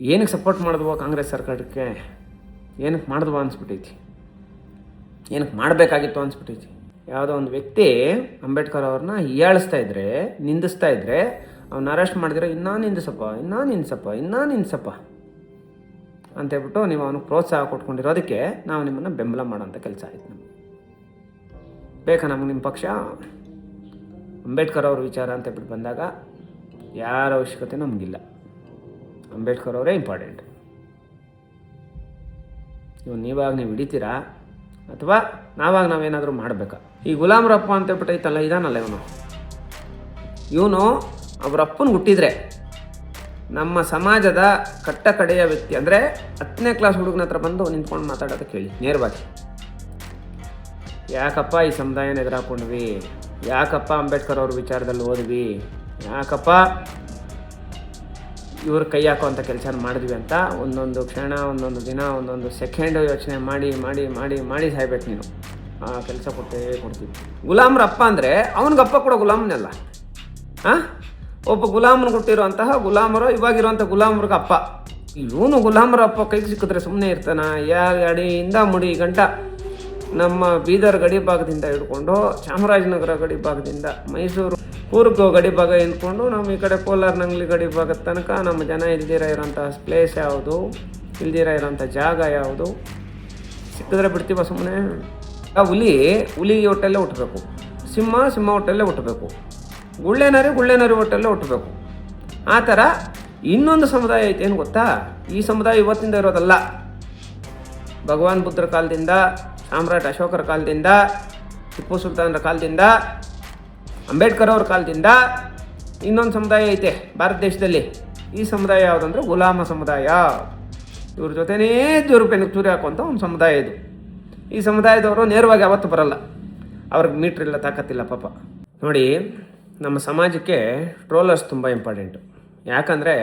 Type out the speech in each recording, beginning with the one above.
ಏನಕ್ಕೆ ಸಪೋರ್ಟ್ ಮಾಡಿದ್ವೋ ಕಾಂಗ್ರೆಸ್ ಸರ್ಕಾರಕ್ಕೆ, ಏನಕ್ಕೆ ಮಾಡಿದ್ವೋ ಅನಿಸ್ಬಿಟ್ಟೈತಿ, ಏನಕ್ಕೆ ಮಾಡಬೇಕಾಗಿತ್ತು ಅನಿಸ್ಬಿಟ್ಟೈತಿ. ಯಾವುದೋ ಒಂದು ವ್ಯಕ್ತಿ ಅಂಬೇಡ್ಕರ್ ಅವ್ರನ್ನ ಹೀಯಾಳಿಸ್ತಾ ಇದ್ರೆ, ನಿಂದಿಸ್ತಾ ಇದ್ದರೆ ಅವ್ನ ಅರೆಸ್ಟ್ ಮಾಡಿದ್ರೆ ಇನ್ನೂ ನಿಂದಿಸಪ್ಪ ಅಂತೇಳ್ಬಿಟ್ಟು ನೀವು ಅವನಿಗೆ ಪ್ರೋತ್ಸಾಹ ಕೊಟ್ಕೊಂಡಿರೋದಕ್ಕೆ ನಾವು ನಿಮ್ಮನ್ನು ಬೆಂಬಲ ಮಾಡೋಂಥ ಕೆಲಸ ಆಯ್ತು. ನಮಗೆ ಬೇಕಾ ನಮಗೆ ನಿಮ್ಮ ಪಕ್ಷ? ಅಂಬೇಡ್ಕರ್ ಅವ್ರ ವಿಚಾರ ಅಂತೇಳ್ಬಿಟ್ಟು ಬಂದಾಗ ಯಾರ ಅವಶ್ಯಕತೆ ನಮಗಿಲ್ಲ. ಅಂಬೇಡ್ಕರ್ ಅವರೇ ಇಂಪಾರ್ಟೆಂಟ್. ನೀವಾಗ ನೀವು ಹಿಡಿತೀರಾ ಅಥವಾ ನಾವೇನಾದರೂ ಮಾಡಬೇಕಾ? ಈ ಗುಲಾಮ್ರಪ್ಪ ಅಂತೇಳ್ಬಿಟ್ಟು ಐತಲ್ಲ, ಇದಾನಲ್ಲ ಇವನು ಅವರಪ್ಪನ ಹುಟ್ಟಿದ್ರೆ ನಮ್ಮ ಸಮಾಜದ ಕಟ್ಟ ಕಡೆಯ ವ್ಯಕ್ತಿ, ಅಂದರೆ 10ನೇ ಕ್ಲಾಸ್ ಹುಡುಗನ ಹತ್ರ ಬಂದು ನಿಂತ್ಕೊಂಡು ಮಾತಾಡೋದಕ್ಕೆ ಹೇಳಿ ನೇರವಾಗಿ. ಯಾಕಪ್ಪ ಈ ಸಮುದಾಯನ ಎದುರಾಕೊಂಡ್ವಿ, ಯಾಕಪ್ಪ ಅಂಬೇಡ್ಕರ್ ಅವ್ರ ವಿಚಾರದಲ್ಲಿ ಓದ್ವಿ, ಯಾಕಪ್ಪ ಇವ್ರ ಕೈ ಹಾಕುವಂಥ ಕೆಲಸ ಮಾಡಿದ್ವಿ ಅಂತ ಒಂದೊಂದು ಕ್ಷಣ, ಒಂದೊಂದು ದಿನ, ಒಂದೊಂದು ಸೆಕೆಂಡು ಯೋಚನೆ ಮಾಡಿ ಮಾಡಿ ಮಾಡಿ ಮಾಡಿ ಸಾಯ್ಬೇಕು ನೀನು. ಆ ಕೆಲಸ ಕೊಡ್ತೀವಿ. ಗುಲಾಮ್ರಪ್ಪ ಅಂದರೆ ಅವನಿಗಪ್ಪ ಕೂಡ ಗುಲಾಮನೆಲ್ಲ. ಒಬ್ಬ ಗುಲಾಮನ ಕೊಟ್ಟಿರೋ ಅಂತಹ ಗುಲಾಮರು ಇವಾಗಿರುವಂಥ ಗುಲಾಮರಿಗೆ ಅಪ್ಪ. ಇವನು ಗುಲಾಮರ ಅಪ್ಪ ಕೈಗೆ ಸಿಕ್ಕಿದ್ರೆ ಸುಮ್ಮನೆ ಇರ್ತಾನ? ಅಡಿಯಿಂದ ಮುಡಿ ಗಂಟ ನಮ್ಮ ಬೀದರ್ ಗಡಿ ಭಾಗದಿಂದ ಹಿಡ್ಕೊಂಡು ಚಾಮರಾಜನಗರ ಗಡಿ ಭಾಗದಿಂದ ಮೈಸೂರು ಕೂರ್ಗ್ ಗಡಿ ಭಾಗ ಹಿಡ್ಕೊಂಡು ನಮ್ಮ ಈ ಕಡೆ ಕೋಲಾರ ನಂಗ್ಲಿ ಗಡಿ ಭಾಗದ ತನಕ ನಮ್ಮ ಜನ ಇಲ್ದಿರ ಇರೋಂಥ ಪ್ಲೇಸ್ ಯಾವುದು, ಇಲ್ದಿರ ಇರೋಂಥ ಜಾಗ ಯಾವುದು, ಸಿಕ್ಕಿದ್ರೆ ಬಿಡ್ತೀವ ಸುಮ್ಮನೆ? ಹುಲಿ ಹೊಟ್ಟೆಲ್ಲೇ ಹುಟ್ಟಬೇಕು, ಸಿಂಹ ಹೊಟ್ಟೆಲ್ಲೇ ಹುಟ್ಟಬೇಕು, ಗುಳ್ಳೆನರಿ ಹೊಟ್ಟೆಲ್ಲೇ ಹುಟ್ಟಬೇಕು. ಆ ಥರ ಇನ್ನೊಂದು ಸಮುದಾಯ ಐತೆ, ಏನು ಗೊತ್ತಾ? ಈ ಸಮುದಾಯ ಇವತ್ತಿಂದ ಇರೋದಲ್ಲ. ಭಗವಾನ್ ಬುದ್ಧರ ಕಾಲದಿಂದ, ಸಾಮ್ರಾಟ್ ಅಶೋಕರ ಕಾಲದಿಂದ, ಟಿಪ್ಪು ಸುಲ್ತಾನರ ಕಾಲದಿಂದ, ಅಂಬೇಡ್ಕರ್ ಅವ್ರ ಕಾಲದಿಂದ ಇನ್ನೊಂದು ಸಮುದಾಯ ಐತೆ ಭಾರತ ದೇಶದಲ್ಲಿ. ಈ ಸಮುದಾಯ ಯಾವುದಂದ್ರೆ ಗುಲಾಮ ಸಮುದಾಯ. ಇವ್ರ ಜೊತೆನೇ ಜೋರುಪೆನಿಗೆ ಚೂರಿ ಹಾಕುವಂಥ ಒಂದು ಸಮುದಾಯ ಇದು. ಈ ಸಮುದಾಯದವರು ನೇರವಾಗಿ ಯಾವತ್ತೂ ಬರಲ್ಲ, ಅವ್ರಿಗೆ ಮೀಟ್ರ್ ಇಲ್ಲ, ತಾಕತ್ತಿಲ್ಲ ಪಾಪ. ನೋಡಿ, ನಮ್ಮ ಸಮಾಜಕ್ಕೆ ಟ್ರೋಲರ್ಸ್ ತುಂಬ ಇಂಪಾರ್ಟೆಂಟು. ಯಾಕಂದರೆ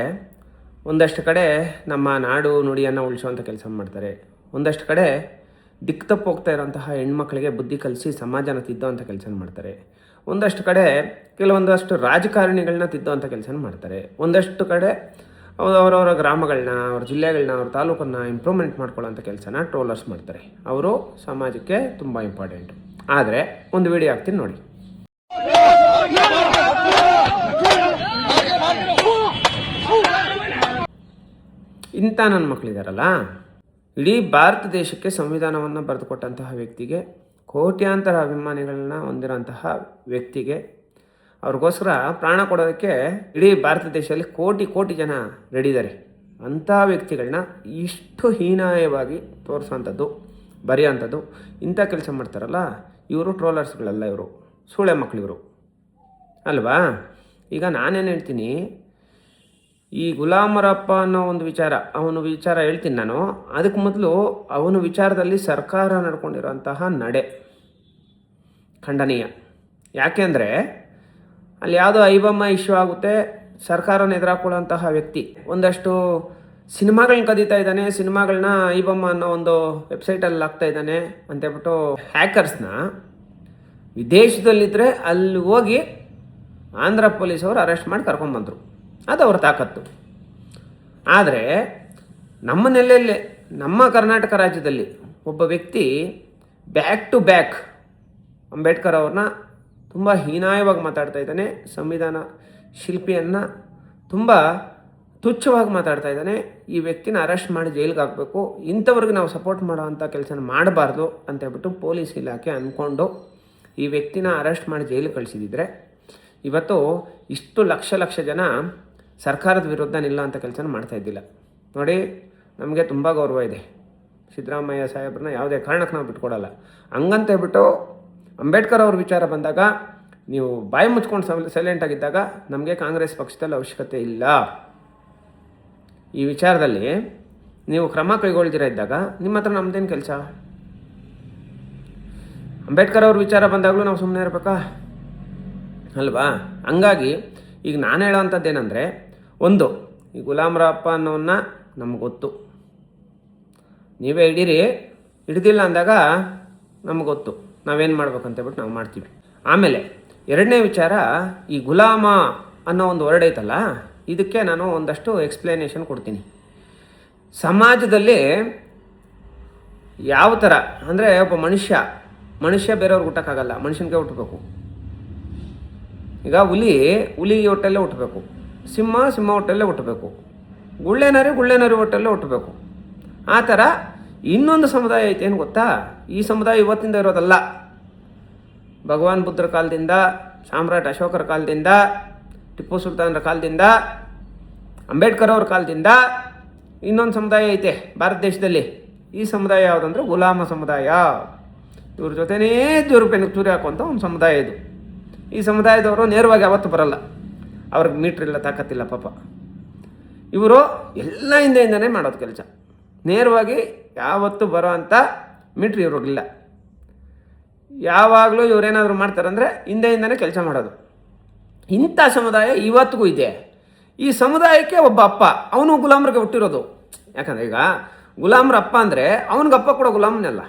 ಒಂದಷ್ಟು ಕಡೆ ನಮ್ಮ ನಾಡು ನುಡಿಯನ್ನು ಉಳಿಸುವಂಥ ಕೆಲಸ ಮಾಡ್ತಾರೆ, ಒಂದಷ್ಟು ಕಡೆ ದಿಕ್ಕು ತಪ್ಪು ಹೋಗ್ತಾ ಇರೋಂತಹ ಹೆಣ್ಮಕ್ಳಿಗೆ ಬುದ್ಧಿ ಕಲಿಸಿ ಸಮಾಜನ ತಿದ್ದೋವಂಥ ಕೆಲಸ ಮಾಡ್ತಾರೆ, ಒಂದಷ್ಟು ಕಡೆ ಕೆಲವೊಂದಷ್ಟು ರಾಜಕಾರಣಿಗಳನ್ನ ತಿದ್ದೋವಂಥ ಕೆಲಸ ಮಾಡ್ತಾರೆ, ಒಂದಷ್ಟು ಕಡೆ ಅವರವರ ಗ್ರಾಮಗಳನ್ನ, ಅವ್ರ ಜಿಲ್ಲೆಗಳನ್ನ, ಅವ್ರ ತಾಲೂಕನ್ನು ಇಂಪ್ರೂವ್ಮೆಂಟ್ ಮಾಡ್ಕೊಳ್ಳೋಂಥ ಕೆಲಸನ ಟ್ರೋಲರ್ಸ್ ಮಾಡ್ತಾರೆ. ಅವರು ಸಮಾಜಕ್ಕೆ ತುಂಬ ಇಂಪಾರ್ಟೆಂಟು. ಆದರೆ ಒಂದು ವಿಡಿಯೋ ಹಾಕ್ತೀನಿ ನೋಡಿ. ಇಂಥ ನನ್ನ ಮಕ್ಕಳಿದಾರಲ್ಲ, ಇಡೀ ಭಾರತ ದೇಶಕ್ಕೆ ಸಂವಿಧಾನವನ್ನು ಬರೆದುಕೊಟ್ಟಂತಹ ವ್ಯಕ್ತಿಗೆ, ಕೋಟ್ಯಾಂತರ ಅಭಿಮಾನಿಗಳನ್ನ ಹೊಂದಿರೋಂತಹ ವ್ಯಕ್ತಿಗೆ, ಅವ್ರಿಗೋಸ್ಕರ ಪ್ರಾಣ ಕೊಡೋದಕ್ಕೆ ಇಡೀ ಭಾರತ ದೇಶದಲ್ಲಿ ಕೋಟಿ ಜನ ರೆಡಿ ಇದ್ದಾರೆ. ಅಂಥ ವ್ಯಕ್ತಿಗಳನ್ನ ಇಷ್ಟು ಹೀನಾಯವಾಗಿ ತೋರಿಸೋವಂಥದ್ದು, ಬರೆಯೋವಂಥದ್ದು, ಇಂಥ ಕೆಲಸ ಮಾಡ್ತಾರಲ್ಲ, ಇವರು ಟ್ರೋಲರ್ಸ್ಗಳೆಲ್ಲ, ಇವರು ಸೂಳೆ ಮಕ್ಕಳಿವರು ಅಲ್ವಾ? ಈಗ ನಾನೇನು ಹೇಳ್ತೀನಿ, ಈ ಗುಲಾಮರಪ್ಪ ಅನ್ನೋ ಒಂದು ಅವನ ವಿಚಾರ ಹೇಳ್ತೀನಿ ನಾನು. ಅದಕ್ಕೆ ಮೊದಲು ಅವನ ವಿಚಾರದಲ್ಲಿ ಸರ್ಕಾರ ನಡ್ಕೊಂಡಿರೋಂತಹ ನಡೆ ಖಂಡನೀಯ. ಯಾಕೆ ಅಂದರೆ ಅಲ್ಲಿ ಯಾವುದೋ ಐಬಮ್ಮ ಇಶ್ಯೂ ಆಗುತ್ತೆ, ಸರ್ಕಾರನ ಎದುರಾಕೊಳ್ಳೋಂತಹ ವ್ಯಕ್ತಿ ಒಂದಷ್ಟು ಸಿನಿಮಾಗಳನ್ನ ಕದೀತಾ ಇದ್ದಾನೆ, ಸಿನಿಮಾಗಳನ್ನ ಐಬಮ್ಮ ಅನ್ನೋ ಒಂದು ವೆಬ್ಸೈಟಲ್ಲಿ ಹಾಕ್ತಾ ಇದ್ದಾನೆ ಅಂತೇಳ್ಬಿಟ್ಟು ಹ್ಯಾಕರ್ಸ್ನ ವಿದೇಶದಲ್ಲಿದ್ದರೆ ಅಲ್ಲಿ ಹೋಗಿ ಆಂಧ್ರ ಪೊಲೀಸವರು ಅರೆಸ್ಟ್ ಮಾಡಿ ಕರ್ಕೊಂಬಂದರು. ಅದು ಅವ್ರ ತಾಕತ್ತು. ಆದರೆ ನಮ್ಮ ನೆಲೆಯಲ್ಲೇ, ನಮ್ಮ ಕರ್ನಾಟಕ ರಾಜ್ಯದಲ್ಲಿ ಒಬ್ಬ ವ್ಯಕ್ತಿ ಬ್ಯಾಕ್ ಟು ಬ್ಯಾಕ್ ಅಂಬೇಡ್ಕರ್ ಅವ್ರನ್ನ ತುಂಬ ಹೀನಾಯವಾಗಿ ಮಾತಾಡ್ತಾ ಇದ್ದಾನೆ, ಸಂವಿಧಾನ ಶಿಲ್ಪಿಯನ್ನು ತುಂಬ ತುಚ್ಛವಾಗಿ ಮಾತಾಡ್ತಾ ಇದ್ದಾನೆ. ಈ ವ್ಯಕ್ತಿನ ಅರೆಸ್ಟ್ ಮಾಡಿ ಜೈಲಿಗೆ ಹಾಕಬೇಕು, ಇಂಥವ್ರಿಗೆ ನಾವು ಸಪೋರ್ಟ್ ಮಾಡೋ ಅಂಥ ಕೆಲಸನ ಮಾಡಬಾರ್ದು ಅಂತೇಳ್ಬಿಟ್ಟು ಪೊಲೀಸ್ ಇಲಾಖೆ ಅಂದ್ಕೊಂಡು ಈ ವ್ಯಕ್ತಿನ ಅರೆಸ್ಟ್ ಮಾಡಿ ಜೈಲಿಗೆ ಕಳಿಸಿದ್ರೆ ಇವತ್ತು ಇಷ್ಟು ಲಕ್ಷ ಜನ ಸರ್ಕಾರದ ವಿರುದ್ಧ ನಿಲ್ಲ ಅಂತ ಕೆಲಸನ ಮಾಡ್ತಾಯಿದ್ದಿಲ್ಲ. ನೋಡಿ, ನಮಗೆ ತುಂಬ ಗೌರವ ಇದೆ. ಸಿದ್ದರಾಮಯ್ಯ ಸಾಹೇಬ್ರನ್ನ ಯಾವುದೇ ಕಾರಣಕ್ಕೆ ನಾವು ಬಿಟ್ಕೊಡಲ್ಲ. ಹಂಗಂತ ಹೇಳ್ಬಿಟ್ಟು ಅಂಬೇಡ್ಕರ್ ಅವ್ರ ವಿಚಾರ ಬಂದಾಗ ನೀವು ಬಾಯಿ ಮುಚ್ಕೊಂಡು ಸೈಲೆಂಟಾಗಿದ್ದಾಗ ನಮಗೆ ಕಾಂಗ್ರೆಸ್ ಪಕ್ಷದಲ್ಲಿ ಅವಶ್ಯಕತೆ ಇಲ್ಲ. ಈ ವಿಚಾರದಲ್ಲಿ ನೀವು ಕ್ರಮ ಕೈಗೊಳ್ದಿರ ಇದ್ದಾಗ ನಿಮ್ಮ ಹತ್ರ ನಮ್ಮದೇನು ಕೆಲಸ? ಅಂಬೇಡ್ಕರ್ ಅವ್ರ ವಿಚಾರ ಬಂದಾಗಲೂ ನಾವು ಸುಮ್ಮನೆ ಇರಬೇಕಾ ಅಲ್ವಾ? ಹಂಗಾಗಿ ಈಗ ನಾನು ಹೇಳೋವಂಥದ್ದು ಏನಂದರೆ, ಒಂದು, ಈ ಗುಲಾಮರಪ್ಪ ಅನ್ನೋನ್ನ ನಮ್ಗೆ ಗೊತ್ತು, ನೀವೇ ಹಿಡಿದಿಲ್ಲ ಅಂದಾಗ ನಮ್ಗೆ ಗೊತ್ತು ನಾವೇನು ಮಾಡ್ಬೇಕಂತೇಳ್ಬಿಟ್ಟು ನಾವು ಮಾಡ್ತೀವಿ. ಆಮೇಲೆ ಎರಡನೇ ವಿಚಾರ, ಈ ಗುಲಾಮ ಅನ್ನೋ ಒಂದು ವರ್ಡ್ ಐತಲ್ಲ, ಇದಕ್ಕೆ ನಾನು ಒಂದಷ್ಟು ಎಕ್ಸ್ಪ್ಲನೇಷನ್ ಕೊಡ್ತೀನಿ. ಸಮಾಜದಲ್ಲಿ ಯಾವ ಥರ ಅಂದರೆ ಒಬ್ಬ ಮನುಷ್ಯ ಬೇರೆಯವ್ರಿಗೆ ಹುಟ್ಟಕ್ಕಾಗಲ್ಲ, ಮನುಷ್ಯನಿಗೆ ಹುಟ್ಟಬೇಕು. ಈಗ ಹುಲಿ ಹೊಟ್ಟೆಲ್ಲೇ ಹುಟ್ಟಬೇಕು, ಸಿಂಹ ಹೊಟ್ಟೆಲ್ಲೇ ಹುಟ್ಟಬೇಕು, ಗುಳ್ಳೆನರಿ ಹೊಟ್ಟೆಲ್ಲೇ ಹುಟ್ಟಬೇಕು. ಆ ಥರ ಇನ್ನೊಂದು ಸಮುದಾಯ ಐತೆ, ಏನು ಗೊತ್ತಾ? ಈ ಸಮುದಾಯ ಇವತ್ತಿಂದ ಇರೋದಲ್ಲ. ಭಗವಾನ್ ಬುದ್ಧರ ಕಾಲದಿಂದ, ಸಾಮ್ರಾಟ್ ಅಶೋಕರ ಕಾಲದಿಂದ, ಟಿಪ್ಪು ಸುಲ್ತಾನರ ಕಾಲದಿಂದ, ಅಂಬೇಡ್ಕರ್ ಅವ್ರ ಕಾಲದಿಂದ ಇನ್ನೊಂದು ಸಮುದಾಯ ಐತೆ ಭಾರತ ದೇಶದಲ್ಲಿ. ಈ ಸಮುದಾಯ ಯಾವುದಂದ್ರೆ ಗುಲಾಮ ಸಮುದಾಯ. ಇವ್ರ ಜೊತೆನೇ ಬೆನ್ನಿಗೆ ಚೂರಿ ಹಾಕುವಂಥ ಒಂದು ಸಮುದಾಯ ಇದು. ಈ ಸಮುದಾಯದವರು ನೇರವಾಗಿ ಯಾವತ್ತೂ ಬರಲ್ಲ, ಅವ್ರಿಗೆ ಮೀಟ್ರಿಲ್ಲ, ತಾಕತ್ತಿಲ್ಲ ಪಾಪ. ಇವರು ಎಲ್ಲ ಹಿಂದೆಯಿಂದನೇ ಮಾಡೋದು ಕೆಲಸ. ನೇರವಾಗಿ ಯಾವತ್ತೂ ಬರೋ ಅಂಥ ಮೀಟ್ರಿ ಇವ್ರಿಗಿಲ್ಲ. ಯಾವಾಗಲೂ ಇವರೇನಾದರೂ ಮಾಡ್ತಾರಂದರೆ ಹಿಂದೆಯಿಂದನೇ ಕೆಲಸ ಮಾಡೋದು. ಇಂಥ ಸಮುದಾಯ ಇವತ್ತಿಗೂ ಇದೆ. ಈ ಸಮುದಾಯಕ್ಕೆ ಒಬ್ಬ ಅಪ್ಪ, ಅವನು ಗುಲಾಮ್ರಿಗೆ ಹುಟ್ಟಿರೋದು. ಯಾಕಂದರೆ ಈಗ ಗುಲಾಮ್ರ ಅಪ್ಪ ಅಂದರೆ ಅವನಿಗಪ್ಪ ಕೂಡ ಗುಲಾಮನೆಲ್ಲ.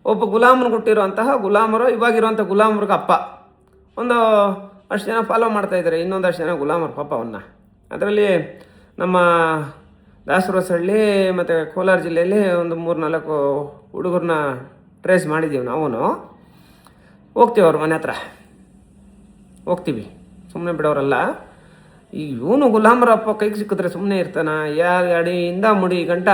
ಒಬ್ಬ ಗುಲಾಮನಿಗೆ ಹುಟ್ಟಿರೋಂತಹ ಗುಲಾಮರು ಇವಾಗಿರುವಂಥ ಗುಲಾಮ್ರಿಗೆ ಅಪ್ಪ. ಒಂದು ಅಷ್ಟು ಜನ ಫಾಲೋ ಮಾಡ್ತಾಯಿದ್ದಾರೆ, ಇನ್ನೊಂದಷ್ಟು ಜನ ಗುಲಾಮರು ಪಾಪ ಅವನ್ನ. ಅದರಲ್ಲಿ ನಮ್ಮ ದಾಸರಸಹಳ್ಳಿ ಮತ್ತು ಕೋಲಾರ ಜಿಲ್ಲೆಯಲ್ಲಿ ಒಂದು 3-4 ಹುಡುಗರನ್ನ ಟ್ರೇಸ್ ಮಾಡಿದ್ದೀವಿ. ನಾವು ಹೋಗ್ತೀವಿ ಅವ್ರ ಮನೆ ಹತ್ರ, ಹೋಗ್ತೀವಿ, ಸುಮ್ಮನೆ ಬಿಡೋರಲ್ಲ. ಈಗ ಇವನು ಗುಲಾಮರ ಅಪ್ಪ ಕೈಗೆ ಸಿಕ್ಕಿದ್ರೆ ಸುಮ್ಮನೆ ಇರ್ತಾನ? ಅಡಿಯಿಂದ ಮುಡಿ ಗಂಟ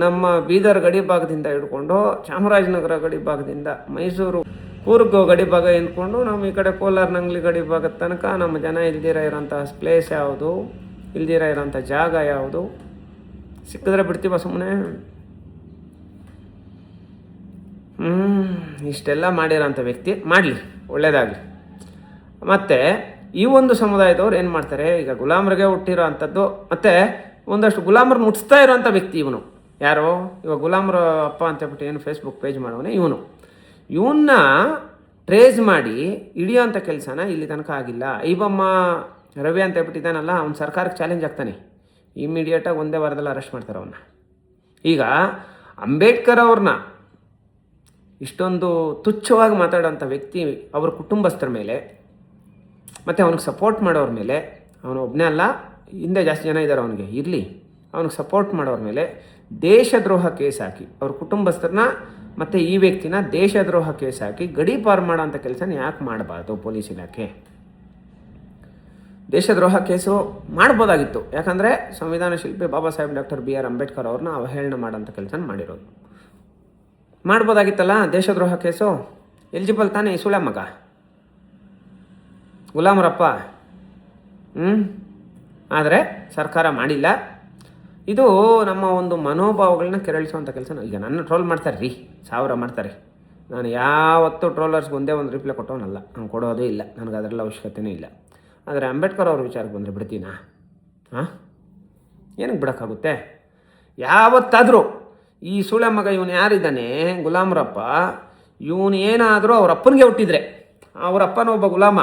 ನಮ್ಮ ಬೀದರ್ ಗಡಿ ಭಾಗದಿಂದ ಹಿಡ್ಕೊಂಡು ಚಾಮರಾಜನಗರ ಗಡಿ ಭಾಗದಿಂದ ಮೈಸೂರು ಕೂರ್ಗ್ ಗಡಿ ಭಾಗ ಹಿಂದ್ಕೊಂಡು ನಮ್ಮ ಈ ಕಡೆ ಕೋಲಾರ ನಂಗ್ಲಿ ಗಡಿ ಭಾಗದ ತನಕ ನಮ್ಮ ಜನ ಇಲ್ದಿರ ಇರೋಂಥ ಪ್ಲೇಸ್ ಯಾವುದು, ಇಲ್ದಿರ ಇರೋಂಥ ಜಾಗ ಯಾವುದು, ಸಿಕ್ಕಿದ್ರೆ ಬಿಡ್ತೀವ ಸುಮ್ಮನೆ? ಇಷ್ಟೆಲ್ಲ ಮಾಡಿರೋಂಥ ವ್ಯಕ್ತಿ ಮಾಡಲಿ, ಒಳ್ಳೆಯದಾಗಲಿ. ಮತ್ತು ಈ ಒಂದು ಸಮುದಾಯದವ್ರು ಏನು ಮಾಡ್ತಾರೆ, ಈಗ ಗುಲಾಮರಿಗೆ ಹುಟ್ಟಿರೋ ಅಂಥದ್ದು ಮತ್ತು ಒಂದಷ್ಟು ಗುಲಾಮರನ್ನ ಹುಟ್ಟಿಸ್ತಾ ಇರೋವಂಥ ವ್ಯಕ್ತಿ ಇವನು. ಯಾರೋ ಇವಾಗ ಗುಲಾಮರ ಅಪ್ಪ ಅಂತೇಳ್ಬಿಟ್ಟು ಏನು ಫೇಸ್ಬುಕ್ ಪೇಜ್ ಮಾಡೋನೆ ಇವನ್ನ ಟ್ರೇಸ್ ಮಾಡಿ ಹಿಡಿಯೋಂಥ ಕೆಲಸನ ಇಲ್ಲಿ ತನಕ ಆಗಿಲ್ಲ. ಐಬಮ್ಮ ರವಿ ಅಂತ ಹೇಳ್ಬಿಟ್ಟಿದ್ದಾನಲ್ಲ, ಅವ್ನು ಸರ್ಕಾರಕ್ಕೆ ಚಾಲೆಂಜ್ ಆಗ್ತಾನೆ. ಇಮ್ಮಿಡಿಯೇಟಾಗಿ ಒಂದೇ ವಾರದಲ್ಲಿ ಅರೆಸ್ಟ್ ಮಾಡ್ತಾರೆ ಅವನ್ನ. ಈಗ ಅಂಬೇಡ್ಕರ್ ಅವ್ರನ್ನ ಇಷ್ಟೊಂದು ತುಚ್ಛವಾಗಿ ಮಾತಾಡೋಂಥ ವ್ಯಕ್ತಿ ಅವ್ರ ಕುಟುಂಬಸ್ಥರ ಮೇಲೆ ಮತ್ತು ಅವನಿಗೆ ಸಪೋರ್ಟ್ ಮಾಡೋರ ಮೇಲೆ, ಅವನು ಒಬ್ಬನೇ ಅಲ್ಲ, ಹಿಂದೆ ಜಾಸ್ತಿ ಜನ ಇದ್ದಾರೆ ಅವನಿಗೆ, ಇರಲಿ, ಅವನಿಗೆ ಸಪೋರ್ಟ್ ಮಾಡೋರ ಮೇಲೆ ದೇಶದ್ರೋಹ ಕೇಸ್ ಹಾಕಿ, ಅವ್ರ ಕುಟುಂಬಸ್ಥರನ್ನ ಮತ್ತು ಈ ವ್ಯಕ್ತಿನ ದೇಶದ್ರೋಹ ಕೇಸ್ ಹಾಕಿ ಗಡಿ ಪಾರು ಮಾಡೋಂಥ ಕೆಲಸನ ಯಾಕೆ ಮಾಡಬಾರ್ದು ಪೊಲೀಸ್ ಇಲಾಖೆ? ದೇಶದ್ರೋಹ ಕೇಸು ಮಾಡ್ಬೋದಾಗಿತ್ತು. ಯಾಕಂದರೆ ಸಂವಿಧಾನ ಶಿಲ್ಪಿ ಬಾಬಾ ಸಾಹೇಬ್ ಡಾಕ್ಟರ್ BR ಅಂಬೇಡ್ಕರ್ ಅವ್ರನ್ನ ಅವಹೇಳನ ಮಾಡೋಂಥ ಕೆಲಸ ಮಾಡಿರೋದು. ಮಾಡ್ಬೋದಾಗಿತ್ತಲ್ಲ ದೇಶದ್ರೋಹ ಕೇಸು. ಎಲಿಜಿಬಲ್ ತಾನೇ ಈ ಸುಳ್ಳ ಮಗ ಗುಲಾಮರಪ್ಪ. ಆದರೆ ಸರ್ಕಾರ ಮಾಡಿಲ್ಲ. ಇದು ನಮ್ಮ ಒಂದು ಮನೋಭಾವಗಳನ್ನ ಕೆರಳಿಸುವಂಥ ಕೆಲಸ. ಈಗ ನನ್ನ ಟ್ರೋಲ್ ಮಾಡ್ತಾರೆ ರೀ, 1000 ಮಾಡ್ತಾರೆ. ನಾನು ಯಾವತ್ತೂ ಟ್ರೋಲರ್ಸ್ಗೆ ಒಂದೇ ಒಂದು ರಿಪ್ಲೈ ಕೊಟ್ಟವನಲ್ಲ, ನಾನು ಕೊಡೋದೇ ಇಲ್ಲ, ನನಗೆ ಅದರೆಲ್ಲ ಅವಶ್ಯಕತೆಯೂ ಇಲ್ಲ. ಆದರೆ ಅಂಬೇಡ್ಕರ್ ಅವ್ರ ವಿಚಾರಕ್ಕೆ ಬಂದರೆ ಬಿಡ್ತೀನಾ? ಏನಕ್ಕೆ ಬಿಡೋಕ್ಕಾಗುತ್ತೆ? ಯಾವತ್ತಾದರೂ ಈ ಸುಳೆ ಮಗ ಇವನು ಯಾರಿದ್ದಾನೆ ಗುಲಾಮರಪ್ಪ, ಇವನು ಏನಾದರೂ ಅವ್ರ ಅಪ್ಪನಿಗೆ ಹುಟ್ಟಿದ್ರೆ, ಅವ್ರ ಅಪ್ಪನ ಒಬ್ಬ ಗುಲಾಮ,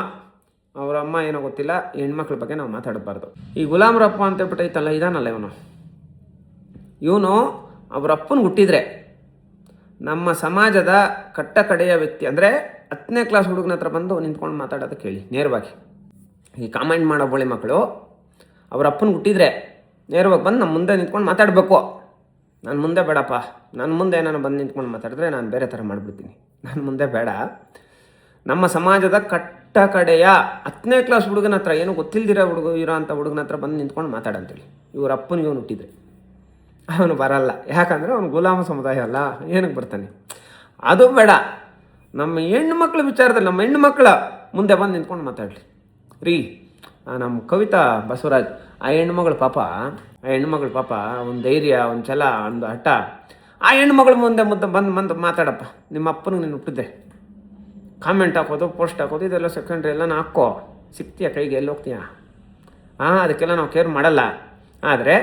ಅವರ ಅಮ್ಮ ಏನೋ ಗೊತ್ತಿಲ್ಲ, ಹೆಣ್ಮಕ್ಳ ಬಗ್ಗೆ ನಾವು ಮಾತಾಡಬಾರ್ದು. ಈ ಗುಲಾಮರಪ್ಪ ಅಂತೇಳ್ಬಿಟ್ಟು ಐತಲ್ಲ, ಇದಾನಲ್ಲ ಇವನು ಅವ್ರ ಅಪ್ಪನಿಗೆ ಹುಟ್ಟಿದ್ರೆ ನಮ್ಮ ಸಮಾಜದ ಕಟ್ಟ ಕಡೆಯ ವ್ಯಕ್ತಿ, ಅಂದರೆ 10ನೇ ಕ್ಲಾಸ್ ಹುಡುಗನ ಹತ್ರ ಬಂದು ನಿಂತ್ಕೊಂಡು ಮಾತಾಡೋದಕ್ಕೆ ಹೇಳಿ ನೇರವಾಗಿ. ಈ ಕಾಮೆಂಟ್ ಮಾಡೋ ಬೋಳಿ ಮಕ್ಕಳು ಅವ್ರ ಅಪ್ಪನಿಗೆ ಹುಟ್ಟಿದ್ರೆ ನೇರವಾಗಿ ಬಂದು ನಮ್ಮ ಮುಂದೆ ನಿಂತ್ಕೊಂಡು ಮಾತಾಡಬೇಕು. ನನ್ನ ಮುಂದೆ ಬೇಡಪ್ಪ, ನನ್ನ ಮುಂದೆ ನಾನು ಬಂದು ನಿಂತ್ಕೊಂಡು ಮಾತಾಡಿದ್ರೆ ನಾನು ಬೇರೆ ಥರ ಮಾಡಿಬಿಡ್ತೀನಿ. ನನ್ನ ಮುಂದೆ ಬೇಡ. ನಮ್ಮ ಸಮಾಜದ ಕಟ್ಟ ಕಡೆಯ 10ನೇ ಕ್ಲಾಸ್ ಹುಡುಗನ ಹತ್ರ, ಏನು ಗೊತ್ತಿಲ್ದಿರೋ ಇರೋ ಅಂಥ ಹುಡುಗನ ಹತ್ರ ಬಂದು ನಿಂತ್ಕೊಂಡು ಮಾತಾಡಂತೇಳಿ. ಇವ್ರ ಅಪ್ಪನಿಗೆ ಇವನು ಹುಟ್ಟಿದ್ರೆ ಅವನು ಬರಲ್ಲ. ಯಾಕಂದರೆ ಅವನು ಗುಲಾಮ ಸಮುದಾಯ ಅಲ್ಲ, ಏನಕ್ಕೆ ಬರ್ತಾನೆ? ಅದು ಬೇಡ. ನಮ್ಮ ಹೆಣ್ಣುಮಕ್ಳ ವಿಚಾರದಲ್ಲಿ ನಮ್ಮ ಹೆಣ್ಣುಮಕ್ಳ ಮುಂದೆ ಬಂದು ನಿಂತ್ಕೊಂಡು ಮಾತಾಡಲಿ ರೀ. ನಮ್ಮ ಕವಿತಾ ಬಸವರಾಜ್, ಆ ಹೆಣ್ಮಗಳು ಪಾಪ ಒಂದು ಧೈರ್ಯ, ಒಂದು ಛಲ, ಒಂದು ಹಠ. ಆ ಹೆಣ್ಮಗಳ ಮುಂದೆ ಬಂದು ಮಾತಾಡಪ್ಪ. ನಿಮ್ಮ ಅಪ್ಪನಿಗೆ ನೀನು ಹುಟ್ಟಿದ್ದೆ ಕಾಮೆಂಟ್ ಹಾಕೋದು, ಪೋಸ್ಟ್ ಹಾಕೋದು, ಇದೆಲ್ಲ ಸೆಕೆಂಡ್ರಿ ಎಲ್ಲ ಹಾಕೋ. ಸಿಗ್ತೀಯ ಕೈಗೆ, ಎಲ್ಲಿ ಹೋಗ್ತೀಯ? ಅದಕ್ಕೆಲ್ಲ ನಾವು ಕೇರ್ ಮಾಡಲ್ಲ. ಆದರೆ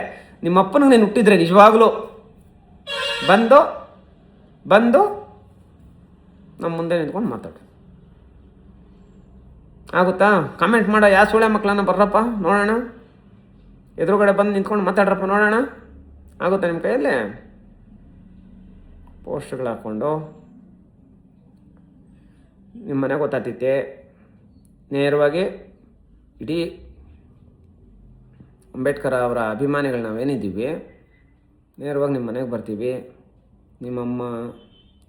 ನಿಮ್ಮ ಅಪ್ಪನಿಗೆ ನೀನು ಹುಟ್ಟಿದ್ರೆ ನಿಜವಾಗ್ಲೂ ಬಂದು ನಮ್ಮ ಮುಂದೆ ನಿಂತ್ಕೊಂಡು ಮಾತಾಡು. ಆಗುತ್ತಾ? ಕಾಮೆಂಟ್ ಮಾಡೋ ಯಾವ ಸುಳ್ಳೆ ಮಕ್ಕಳನ್ನ ಬರ್ರಪ್ಪ ನೋಡೋಣ, ಎದುರುಗಡೆ ಬಂದು ನಿಂತ್ಕೊಂಡು ಮಾತಾಡ್ರಪ್ಪ ನೋಡೋಣ. ಆಗುತ್ತಾ ನಿಮ್ಮ ಕೈಯಲ್ಲೇ? ಪೋಸ್ಟ್ಗಳು ಹಾಕ್ಕೊಂಡು ನಿಮ್ಮ ಮನೆ ಗೊತ್ತಾಗ್ತೈತೆ. ನೇರವಾಗಿ ಇಡೀ ಅಂಬೇಡ್ಕರ್ ಅವರ ಅಭಿಮಾನಿಗಳು ನಾವೇನಿದ್ದೀವಿ, ನೇರವಾಗಿ ನಿಮ್ಮ ಮನೆಗೆ ಬರ್ತೀವಿ. ನಿಮ್ಮಮ್ಮ,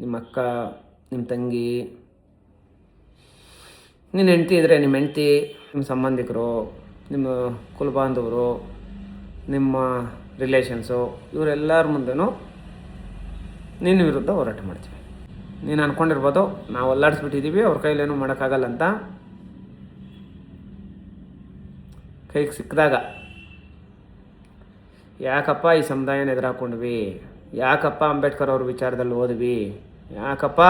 ನಿಮ್ಮ ಅಕ್ಕ, ನಿಮ್ಮ ತಂಗಿ, ನಿನ್ನ ಹೆಂಡ್ತಿ ಇದ್ದರೆ ನಿಮ್ಮ ಹೆಂಡ್ತಿ, ನಿಮ್ಮ ಸಂಬಂಧಿಕರು, ನಿಮ್ಮ ಕುಲಬಾಂಧವರು, ನಿಮ್ಮ ರಿಲೇಷನ್ಸು, ಇವರೆಲ್ಲರ ಮುಂದೆನೂ ನಿನ್ನ ವಿರುದ್ಧ ಹೋರಾಟ ಮಾಡ್ತೀವಿ. ನೀನು ಅಂದ್ಕೊಂಡಿರ್ಬೋದು ನಾವು ಅಲ್ಲಾಡಿಸ್ಬಿಟ್ಟಿದ್ದೀವಿ, ಅವ್ರ ಕೈಲೇನೂ ಮಾಡೋಕ್ಕಾಗಲ್ಲ ಅಂತ. ಕೈಗೆ ಸಿಕ್ಕಿದಾಗ ಯಾಕಪ್ಪ ಈ ಸಮುದಾಯನ ಎದುರಾಕೊಂಡ್ವಿ, ಯಾಕಪ್ಪ ಅಂಬೇಡ್ಕರ್ ಅವ್ರ ವಿಚಾರದಲ್ಲಿ ಓದ್ವಿ, ಯಾಕಪ್ಪ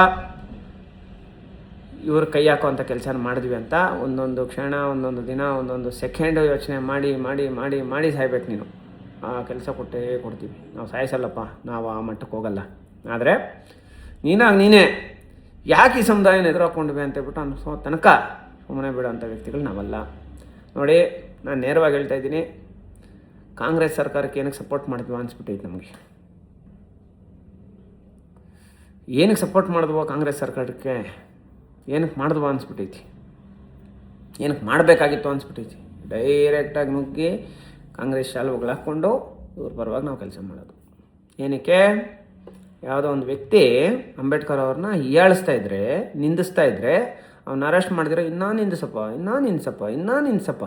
ಇವ್ರ ಕೈ ಹಾಕೋವಂಥ ಕೆಲಸ ಮಾಡಿದ್ವಿ ಅಂತ ಒಂದೊಂದು ಕ್ಷಣ, ಒಂದೊಂದು ದಿನ, ಒಂದೊಂದು ಸೆಕೆಂಡು ಯೋಚನೆ ಮಾಡಿ ಮಾಡಿ ಮಾಡಿ ಮಾಡಿ ಸಾಯ್ಬೇಕು ನೀನು. ಆ ಕೆಲಸ ಕೊಡ್ತೀವಿ. ನಾವು ಸಾಯಿಸಲ್ಲಪ್ಪ, ನಾವು ಆ ಮಟ್ಟಕ್ಕೆ ಹೋಗಲ್ಲ. ಆದರೆ ನೀನೇ ಯಾಕೆ ಈ ಸಮುದಾಯನ ಎದುರಾಕೊಂಡ್ವಿ ಅಂತೇಳ್ಬಿಟ್ಟು ಅನಿಸೋ ತನಕ ಸುಮ್ಮನೆ ಬಿಡೋಂಥ ವ್ಯಕ್ತಿಗಳು ನಾವಲ್ಲ. ನೋಡಿ, ನಾನು ನೇರವಾಗಿ ಹೇಳ್ತಾ ಇದ್ದೀನಿ, ಕಾಂಗ್ರೆಸ್ ಸರ್ಕಾರಕ್ಕೆ ಏನಕ್ಕೆ ಸಪೋರ್ಟ್ ಮಾಡಿದ್ವು ಅನಿಸ್ಬಿಟ್ಟೈತೆ ನಮಗೆ. ಏನಕ್ಕೆ ಸಪೋರ್ಟ್ ಮಾಡಿದ್ವೋ ಕಾಂಗ್ರೆಸ್ ಸರ್ಕಾರಕ್ಕೆ, ಏನಕ್ಕೆ ಮಾಡಿದ್ವೋ ಅನಿಸ್ಬಿಟ್ಟೈತಿ, ಏನಕ್ಕೆ ಮಾಡಬೇಕಾಗಿತ್ತು ಅನಿಸ್ಬಿಟ್ಟೈತಿ. ಡೈರೆಕ್ಟಾಗಿ ನುಗ್ಗಿ ಕಾಂಗ್ರೆಸ್ ಶಾಲುಗಳು ಹಾಕ್ಕೊಂಡು ಇವ್ರ ಪರವಾಗಿ ನಾವು ಕೆಲಸ ಮಾಡೋದು. ಏನಕ್ಕೆ? ಯಾವುದೋ ಒಂದು ವ್ಯಕ್ತಿ ಅಂಬೇಡ್ಕರ್ ಅವ್ರನ್ನ ಹೀಯಾಳಿಸ್ತಾ ಇದ್ದರೆ, ನಿಂದಿಸ್ತಾ ಇದ್ದರೆ, ಅವ್ನ ಅರೆಸ್ಟ್ ಮಾಡಿದ್ರೆ ಇನ್ನೂ ನಿಂದಿಸಪ್ಪ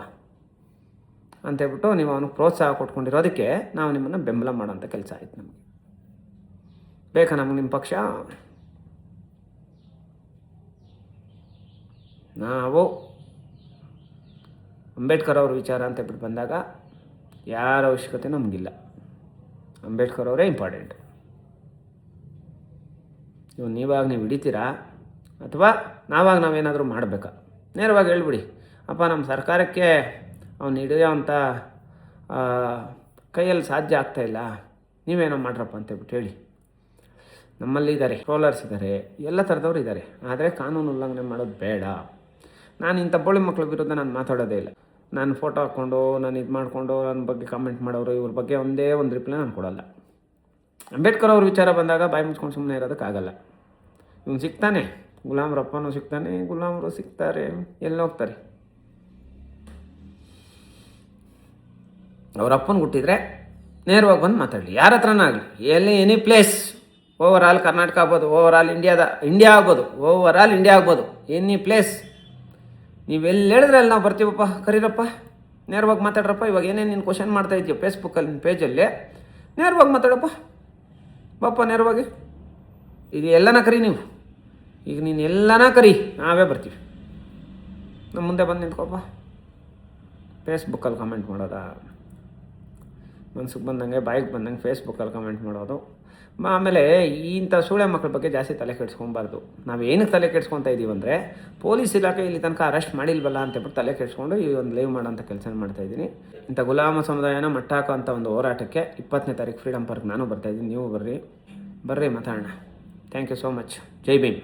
ಅಂತೇಳ್ಬಿಟ್ಟು ನೀವು ಅವನಿಗೆ ಪ್ರೋತ್ಸಾಹ ಕೊಟ್ಕೊಂಡಿರೋದಕ್ಕೆ ನಾವು ನಿಮ್ಮನ್ನು ಬೆಂಬಲ ಮಾಡೋಂಥ ಕೆಲಸ ಆಯ್ತು. ನಮಗೆ ಬೇಕಾ ನಮಗೆ ನಿಮ್ಮ ಪಕ್ಷ? ನಾವು ಅಂಬೇಡ್ಕರ್ ಅವ್ರ ವಿಚಾರ ಅಂತೇಳ್ಬಿಟ್ಟು ಬಂದಾಗ ಯಾರ ಅವಶ್ಯಕತೆ ನಮಗಿಲ್ಲ. ಅಂಬೇಡ್ಕರ್ ಅವರೇ ಇಂಪಾರ್ಟೆಂಟ್. ನೀವಾಗ ನೀವು ಹಿಡಿತೀರಾ ಅಥವಾ ನಾವೇನಾದರೂ ಮಾಡಬೇಕಾ? ನೇರವಾಗಿ ಹೇಳ್ಬಿಡಿ, ಅಪ್ಪ ನಮ್ಮ ಸರ್ಕಾರಕ್ಕೆ ಅವ್ನು ಹಿಡಿಯೋವಂಥ ಕೈಯಲ್ಲಿ ಸಾಧ್ಯ ಆಗ್ತಾಯಿಲ್ಲ, ನೀವೇನೋ ಮಾಡ್ರಪ್ಪ ಅಂತೇಳ್ಬಿಟ್ಟು ಹೇಳಿ. ನಮ್ಮಲ್ಲಿ ಇದ್ದಾರೆ, ಟ್ರೋಲರ್ಸ್ ಇದ್ದಾರೆ, ಎಲ್ಲ ಥರದವ್ರು ಇದ್ದಾರೆ. ಆದರೆ ಕಾನೂನು ಉಲ್ಲಂಘನೆ ಮಾಡೋದು ಬೇಡ. ನಾನು ಇಂಥ ಬೋಳಿ ಮಕ್ಕಳ ವಿರುದ್ಧ ನಾನು ಮಾತಾಡೋದೇ ಇಲ್ಲ. ನಾನು ಫೋಟೋ ಹಾಕ್ಕೊಂಡು, ನಾನು ಇದು ಮಾಡಿಕೊಂಡು ನನ್ನ ಬಗ್ಗೆ ಕಾಮೆಂಟ್ ಮಾಡೋರು, ಇವ್ರ ಬಗ್ಗೆ ಒಂದೇ ಒಂದು ರಿಪ್ಲೈ ನಾನು ಕೊಡೋಲ್ಲ. ಅಂಬೇಡ್ಕರ್ ಅವ್ರ ವಿಚಾರ ಬಂದಾಗ ಬಾಯಿ ಮುಚ್ಕೊಂಡು ಸುಮ್ಮನೆ ಇರೋದಕ್ಕಾಗಲ್ಲ. ಇವ್ನು ಸಿಗ್ತಾನೆ, ಗುಲಾಮ್ರಪ್ಪನೂ ಸಿಗ್ತಾನೆ, ಗುಲಾಮರು ಸಿಗ್ತಾರೆ, ಎಲ್ಲಿ ಹೋಗ್ತಾರೆ? ಅವ್ರ ಅಪ್ಪನ ಹುಟ್ಟಿದ್ರೆ ನೇರವಾಗಿ ಬಂದು ಮಾತಾಡಲಿ, ಯಾರ ಹತ್ರನೇ ಆಗಲಿ, any place, over all Karnataka ಆಗ್ಬೋದು, ಓವರ್ ಆಲ್ ಇಂಡಿಯಾ ಆಗ್ಬೋದು, ಎನಿ ಪ್ಲೇಸ್. ನೀವೆಲ್ಲಿ ಹೇಳಿದ್ರೆ ಅಲ್ಲಿ ನಾವು ಬರ್ತೀವಪ್ಪ, ಕರೀರಪ್ಪ, ನೇರವಾಗಿ ಮಾತಾಡ್ರಪ್ಪ. ಇವಾಗ ಏನೇನು ನೀನು ಕ್ವಶನ್ ಮಾಡ್ತಾ ಇದೆಯೋ ಫೇಸ್ಬುಕ್ಕಲ್ಲಿ ನಿನ್ನ ಪೇಜಲ್ಲಿ, ನೇರವಾಗಿ ಮಾತಾಡಪ್ಪ, ಬಾಪ್ಪ ನೇರವಾಗಿ. ಇದು ಎಲ್ಲನ ಕರಿ ನೀವು, ಈಗ ನೀನು ಎಲ್ಲನ ಕರಿ, ನಾವೇ ಬರ್ತೀವಿ. ನಮ್ಮ ಮುಂದೆ ಬಂದು ನಿಂತ್ಕೊಪ್ಪ. ಫೇಸ್ಬುಕ್ಕಲ್ಲಿ ಕಮೆಂಟ್ ಮಾಡೋದಾ? ಮನ್ಸಿಗೆ ಬಂದಂಗೆ, ಬಾಯಿಗೆ ಬಂದಂಗೆ ಫೇಸ್ಬುಕ್ಕಲ್ಲಿ ಕಮೆಂಟ್ ಮಾಡೋದು. ಆಮೇಲೆ ಇಂಥ ಸೂಳೆ ಮಕ್ಕಳ ಬಗ್ಗೆ ಜಾಸ್ತಿ ತಲೆ ಕೆಡಿಸ್ಕೊಬಾರ್ದು. ನಾವು ಏನಕ್ಕೆ ತಲೆ ಕೆಡಿಸ್ಕೊತಾ ಇದ್ದೀವಿ ಅಂದರೆ, ಪೊಲೀಸ್ ಇಲಾಖೆ ಇಲ್ಲಿ ತನಕ ಅರೆಸ್ಟ್ ಮಾಡಿಲ್ವಲ್ಲ ಅಂತೇಳ್ಬಿಟ್ಟು ತಲೆ ಕೆಡಿಸ್ಕೊಂಡು ಈ ಒಂದು ಲೈವ್ ಮಾಡೋಂಥ ಕೆಲಸ ಮಾಡ್ತಾಯಿದ್ದೀನಿ. ಇಂಥ ಗುಲಾಮ ಸಮುದಾಯನ ಮಟ್ಟ ಹಾಕೋಂಥ ಒಂದು ಹೋರಾಟಕ್ಕೆ 20ನೇ ತಾರೀಕು ಫ್ರೀಡಮ್ ಪಾರ್ಕ್ ನಾನು ಬರ್ತಾಯಿದ್ದೀನಿ. ನೀವು ಬರ್ರಿ ಮಾತಾಡೋಣ. Thank you so much. ಜೈ ಭೀಮ್.